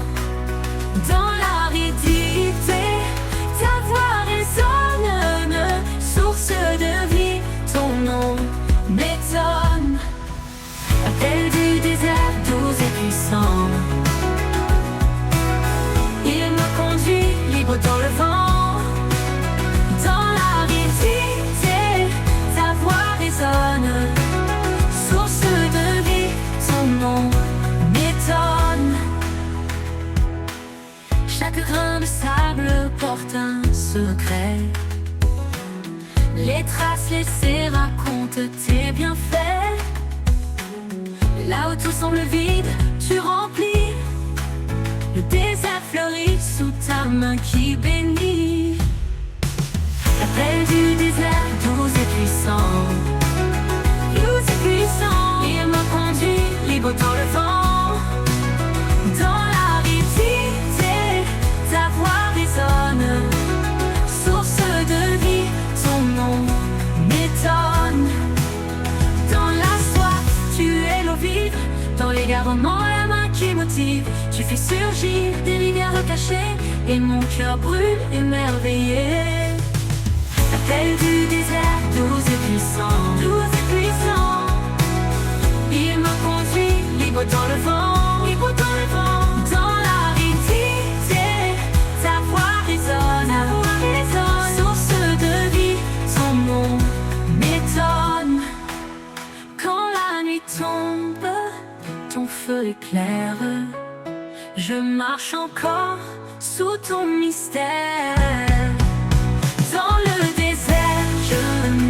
Dans l'aridité, ta voix résonne, source de vie, ton nom m'étonne. Appel du désert, doux et puissant, il me conduit libre dans le vent. Dans l'aridité, ta voix résonne, source de vie, ton nom m'étonne. Chaque grain de sable porte un secret, les traces laissées racontent tes bienfaits. Là où tout semble vide, tu remplis. Le désert fleurit sous ta main qui bénit. L'appel du désert, doux et puissant. Doux et puissant, il me conduit, libre dans le vent. Dans l'aridité, ta voix résonne. Source de vie, ton nom m'étonne. Dans la soif, tu es l'eau vive. Dans l'égarement, la main qui motive. Tu fais surgir des rivières cachées. Et mon cœur brûle émerveillé. L'appel du désert, doux et puissant. Doux et puissant, il me conduit, libre dans le vent. Libre dans le vent. Dans l'aridité, ta voix résonne. Source de vie, ton nom m'étonne. Quand la nuit tombe, ton feu éclaire. Je marche encore sous ton mystère. Dans le désert, je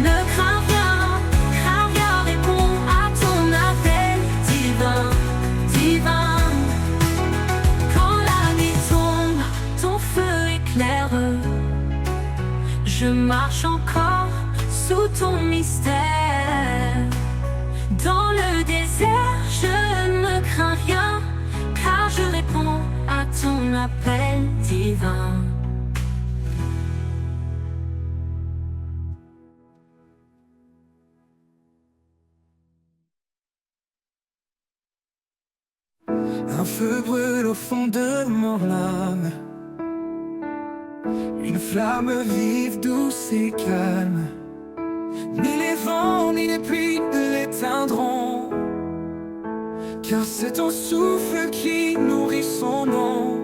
ne crains rien répond à ton appel divin, divin. Quand la nuit tombe, ton feu éclaire. Je marche encore sous ton mystère. Dans le désert, je ne crains rien, car je réponds à ton appel divin. Un feu brûle au fond de mon âme, une flamme vive, douce et calme. Ni les vents ni les pluies ne l'éteindront, car c'est ton souffle qui nourrit son nom.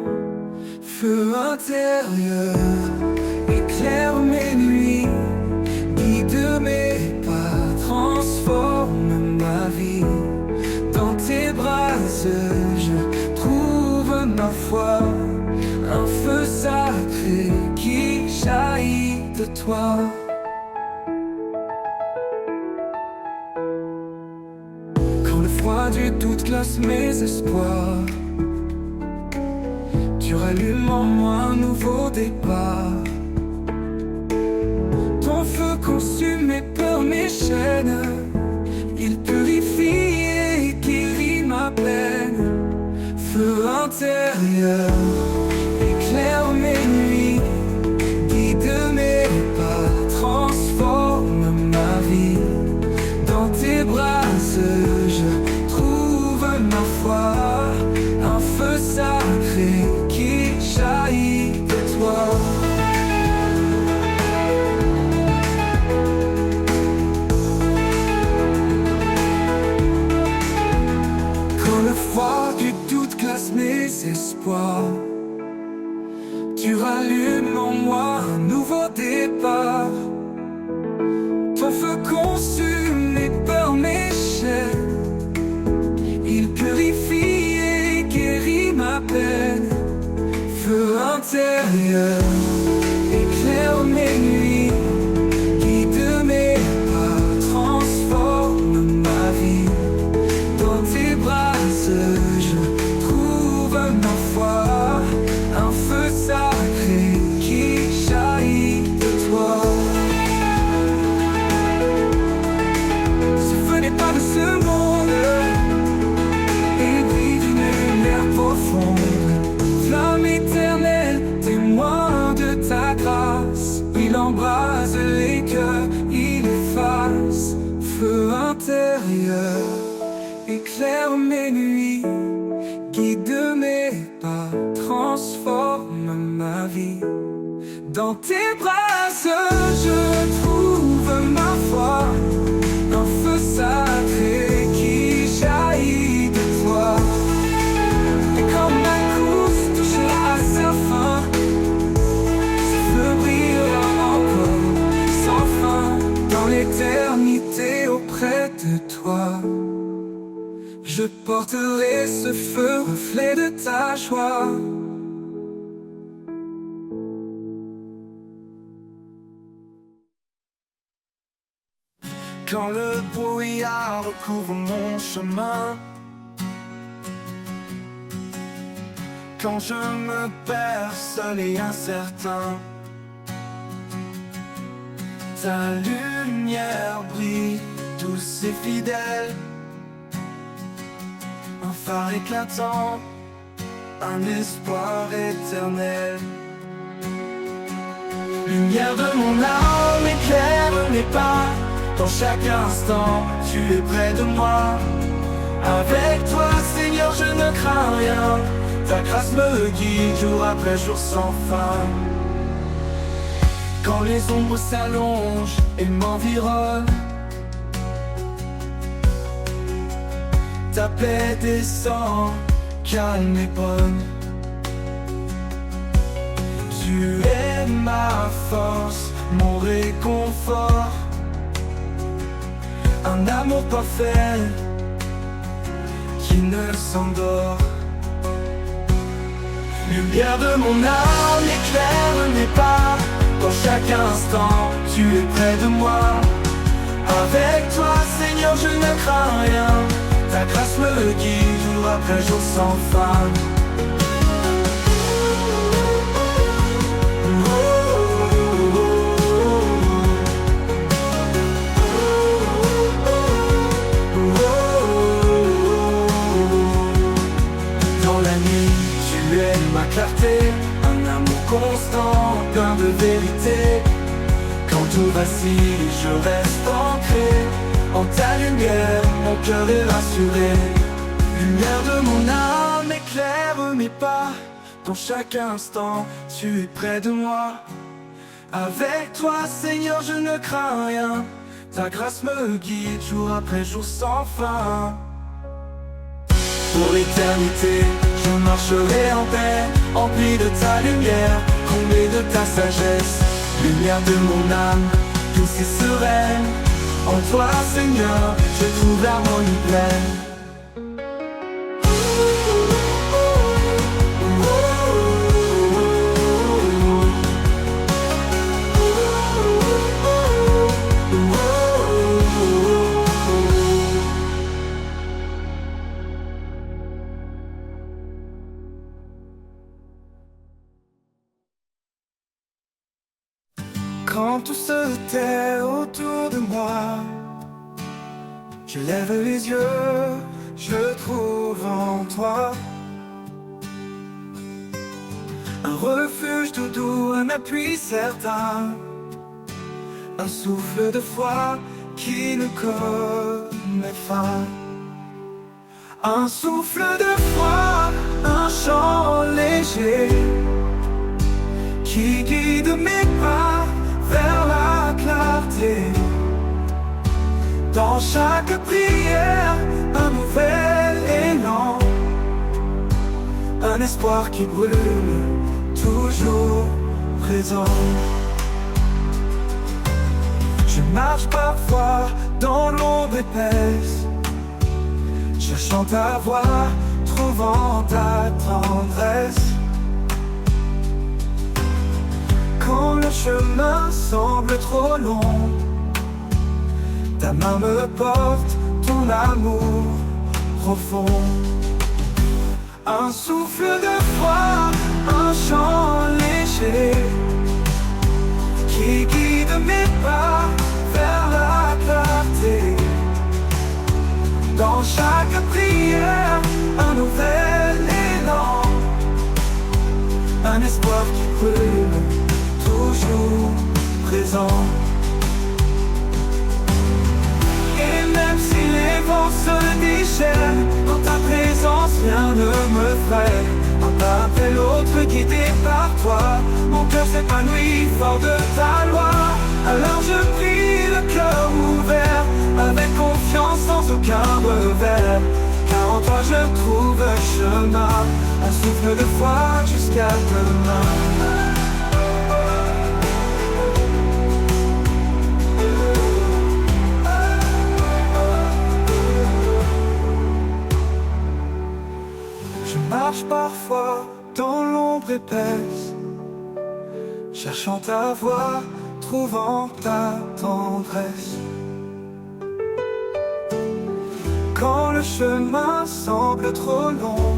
Feu intérieur, éclaire mes nuits, guide mes pas, transforme ma vie. Dans tes bras, je trouve ma foi, un feu sacré qui jaillit de toi. Quand le froid du doute glace mes espoirs, tu rallumes en moi un nouveau départ. Ton feu consume mes peurs, mes chaînes, il purifie et guérit ma peine. Feu intérieur, éclaire mes nuits, guide mes pas, transforme ma vie. Dans tes bras, je trouve ma foi, un feu sacré qui jaillit de toi. Du doute glace mes espoirs, tu rallumes en moi un nouveau départ. Ton feu consume mes peurs, mes chaînes, il purifie et guérit ma peine. Feu intérieur, éclaire mes nuits, guide mes pas, transforme ma vie. Dans tes bras, je trouve ma foi, un feu sacré qui jaillit de toi. Ce feu n'est pas de ce monde, aiguille d'une lumière profonde, flamme éternelle, témoin de ta grâce. Il embrase les cœurs, il efface. Feu intérieur, éclaire mes nuits, guide mes pas, transforme ma vie. Dans tes bras, je trouve ma foi, un feu sacré qui jaillit de toi. Et quand ma course touchera à sa fin, ce feu brillera encore sans fin dans l'éternité auprès de toi. Je porterai ce feu, reflet de ta joie. Quand le brouillard recouvre mon chemin, quand je me perds seul et incertain. Ta lumière brille, douce et fidèle, un phare éclatant, un espoir éternel. Lumière de mon âme, éclaire mes pas, dans chaque instant, tu es près de moi. Avec toi, Seigneur, je ne crains rien, ta grâce me guide jour après jour sans fin. Quand les ombres s'allongent et m'environnent, ta paix descend, calme et bonne. Tu es ma force, mon réconfort, un amour parfait qui ne s'endort. Lumière de mon âme, éclaire mes pas, dans chaque instant, tu es près de moi. Avec toi, Seigneur, je ne crains rien, ta grâce me guide jour après jour sans fin. Dans la nuit, tu es ma clarté, un amour constant, plein de vérité. Quand tout vacille, je reste ancré en ta lumière, mon cœur est rassuré. Lumière de mon âme, éclaire mes pas, dans chaque instant, tu es près de moi. Avec toi, Seigneur, je ne crains rien, ta grâce me guide jour après jour sans fin. Pour l'éternité, je marcherai en paix, empli de ta lumière, comblé de ta sagesse. Lumière de mon âme, douce et sereine, en toi, Seigneur, je trouve l'harmonie pleine. Quand tout se tait autour de moi, je lève les yeux, je trouve en toi un refuge tout doux, un appui certain, un souffle de foi qui ne connaît fin. Un souffle de foi, un chant léger qui guide mes pas vers la clarté. Dans chaque prière, un nouvel élan, un espoir qui brûle, toujours présent. Je marche parfois dans l'ombre épaisse, cherchant ta voix, trouvant ta tendresse. Quand le chemin semble trop long, ta main me porte, ton amour profond. Un souffle de foi, un chant léger qui guide mes pas vers la clarté. Dans chaque prière, un nouvel élan, un espoir qui brûle, toujours présent. Et même si les vents se déchaînent, dans ta présence rien ne me freine. Un pas après l'autre guidé par toi, mon cœur s'épanouit fort de ta loi. Alors je prie le cœur ouvert, avec confiance sans aucun revers. Car en toi je trouve un chemin, un souffle de foi jusqu'à demain. Marche parfois dans l'ombre épaisse, cherchant ta voix, trouvant ta tendresse. Quand le chemin semble trop long,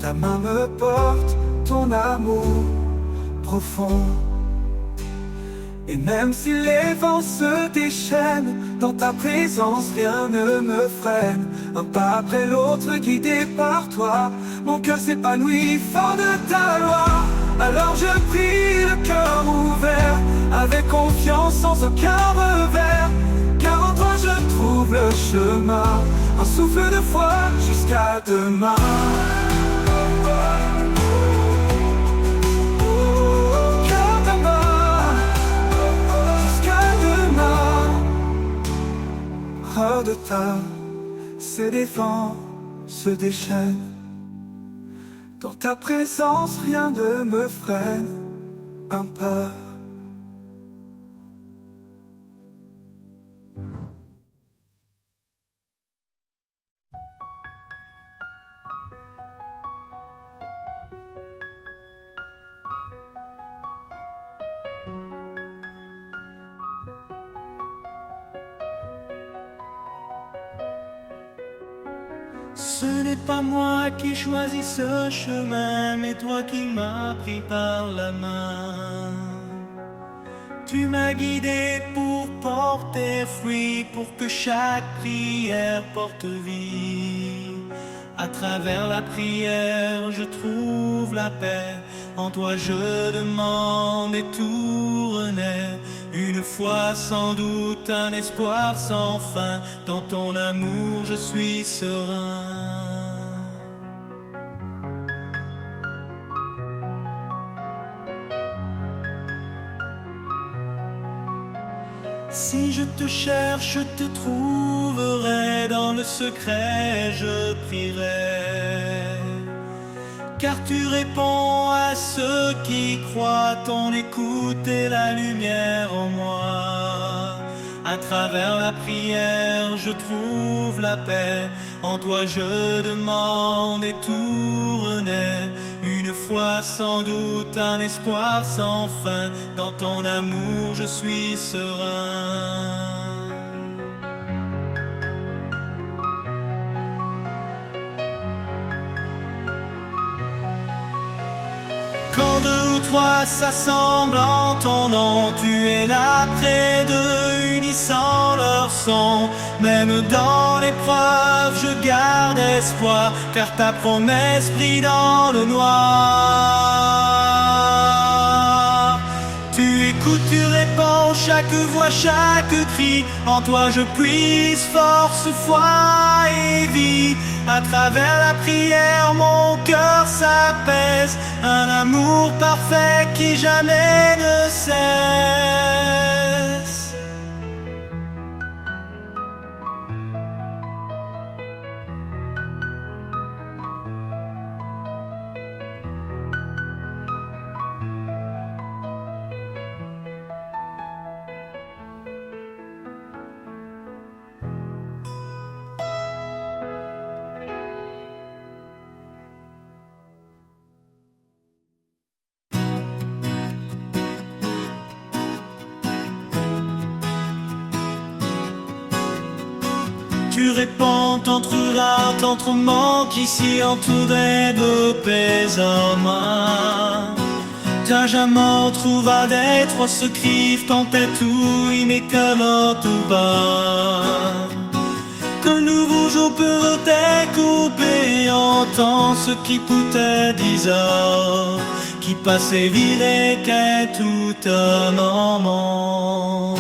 ta main me porte, ton amour profond. Et même si les vents se déchaînent, dans ta présence rien ne me freine. Un pas après l'autre guidé par toi, mon cœur s'épanouit fort de ta loi. Alors je prie le cœur ouvert, avec confiance sans aucun revers. Car en toi je trouve le chemin, un souffle de foi jusqu'à demain. De ta, ces défends se déchaînent. Dans ta présence, rien ne me freine un pas. Ce n'est pas moi qui choisis ce chemin, mais toi qui m'as pris par la main. Tu m'as guidé pour porter fruit, pour que chaque prière porte vie. À travers la prière, je trouve la paix. En toi je demande et tout renaît. Une foi sans doute, un espoir sans fin. Dans ton amour je suis serein. Si je te cherche, je te trouverai. Dans le secret je prierai. Car tu réponds à ceux qui croient, ton écoute est la lumière en moi. À travers la prière, je trouve la paix. En toi je demande et tout renaît. Une foi sans doute, un espoir sans fin. Dans ton amour je suis serein. Quand deux ou trois s'assemblent en ton nom, tu es là près d'eux, unissant leur son. Même dans l'épreuve, je garde espoir, car ta promesse brille dans le noir. Tu écoutes, tu réponds, chaque voix, chaque cri. En toi je puise force, foi et vie. À travers la prière, mon cœur s'apaise. Un amour parfait qui jamais ne cesse. Tu réponds, t'entrera, t'entrement qu'ici entouré de paix en main. Ta jamais trouva d'être ce cri, tant est tout, inégalement tout bas. Qu'un nouveau jour peut découper, entend ce qui coûtait 10 ans, qui passait vide et qu'est tout un moment.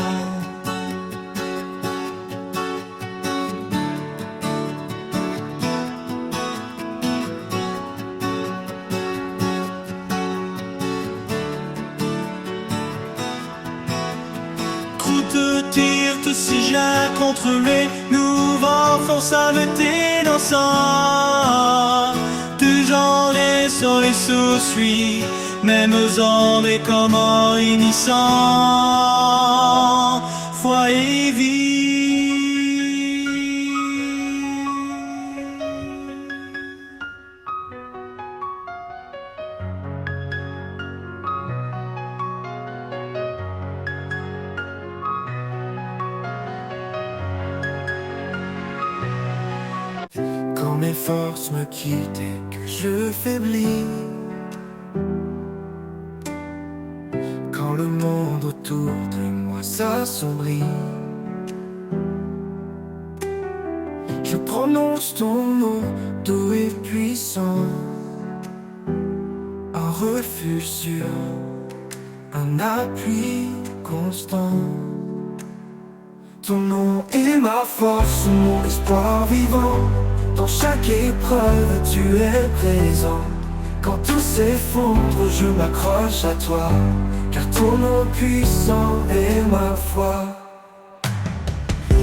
Tire-te si j'ai contre les nouveaux forces à l'été dansant. Du genre les sur les sous-suis, même en des comment inissant. Foi et vie. Quand mes forces me quittent et que je faiblis, quand le monde autour de moi s'assombrit, je prononce ton nom doux et puissant, un refuge sûr, un appui constant. Ton nom est ma force, mon espoir vivant. Dans chaque épreuve, tu es présent. Quand tout s'effondre, je m'accroche à toi, car ton nom puissant est ma foi.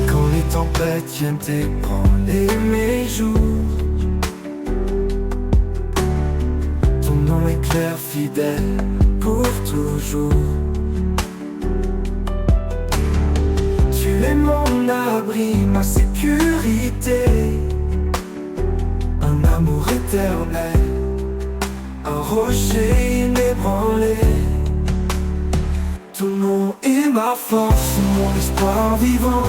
Quand les tempêtes viennent ébranler mes jours, ton nom est clair, fidèle pour toujours. Tu es mon abri, ma sécurité, un amour éternel, un rocher inébranlé. Ton nom est ma force, mon espoir vivant.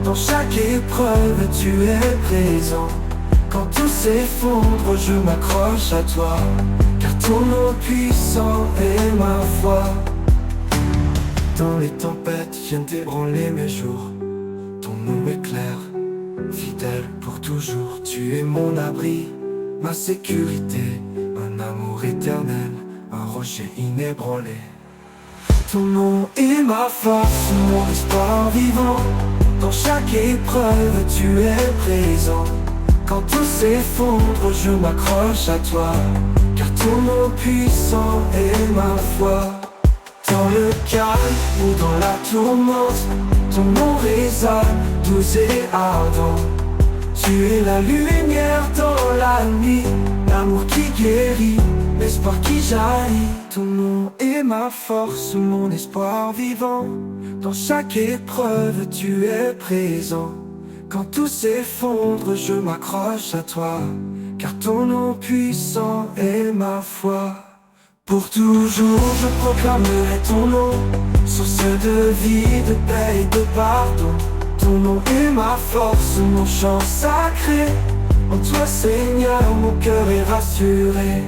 Dans chaque épreuve, tu es présent. Quand tout s'effondre, je m'accroche à toi, car ton nom puissant est ma foi. Dans les tempêtes viennent ébranler mes jours, ton nom est clair, fidèle pour toujours. Tu es mon abri, ma sécurité, un amour éternel, un rocher inébranlé. Ton nom est ma force, mon espoir vivant. Dans chaque épreuve, tu es présent. Quand tout s'effondre, je m'accroche à toi, car ton nom puissant est ma foi. Dans le calme ou dans la tourmente, ton nom résonne, doux et ardent. Tu es la lumière dans la nuit, l'amour qui guérit, l'espoir qui jaillit. Ton nom est ma force, mon espoir vivant. Dans chaque épreuve, tu es présent. Quand tout s'effondre, je m'accroche à toi, car ton nom puissant est ma foi. Pour toujours, je proclamerai ton nom, source de vie, de paix et de pardon. Ton nom est ma force, mon chant sacré. En toi, Seigneur, mon cœur est rassuré.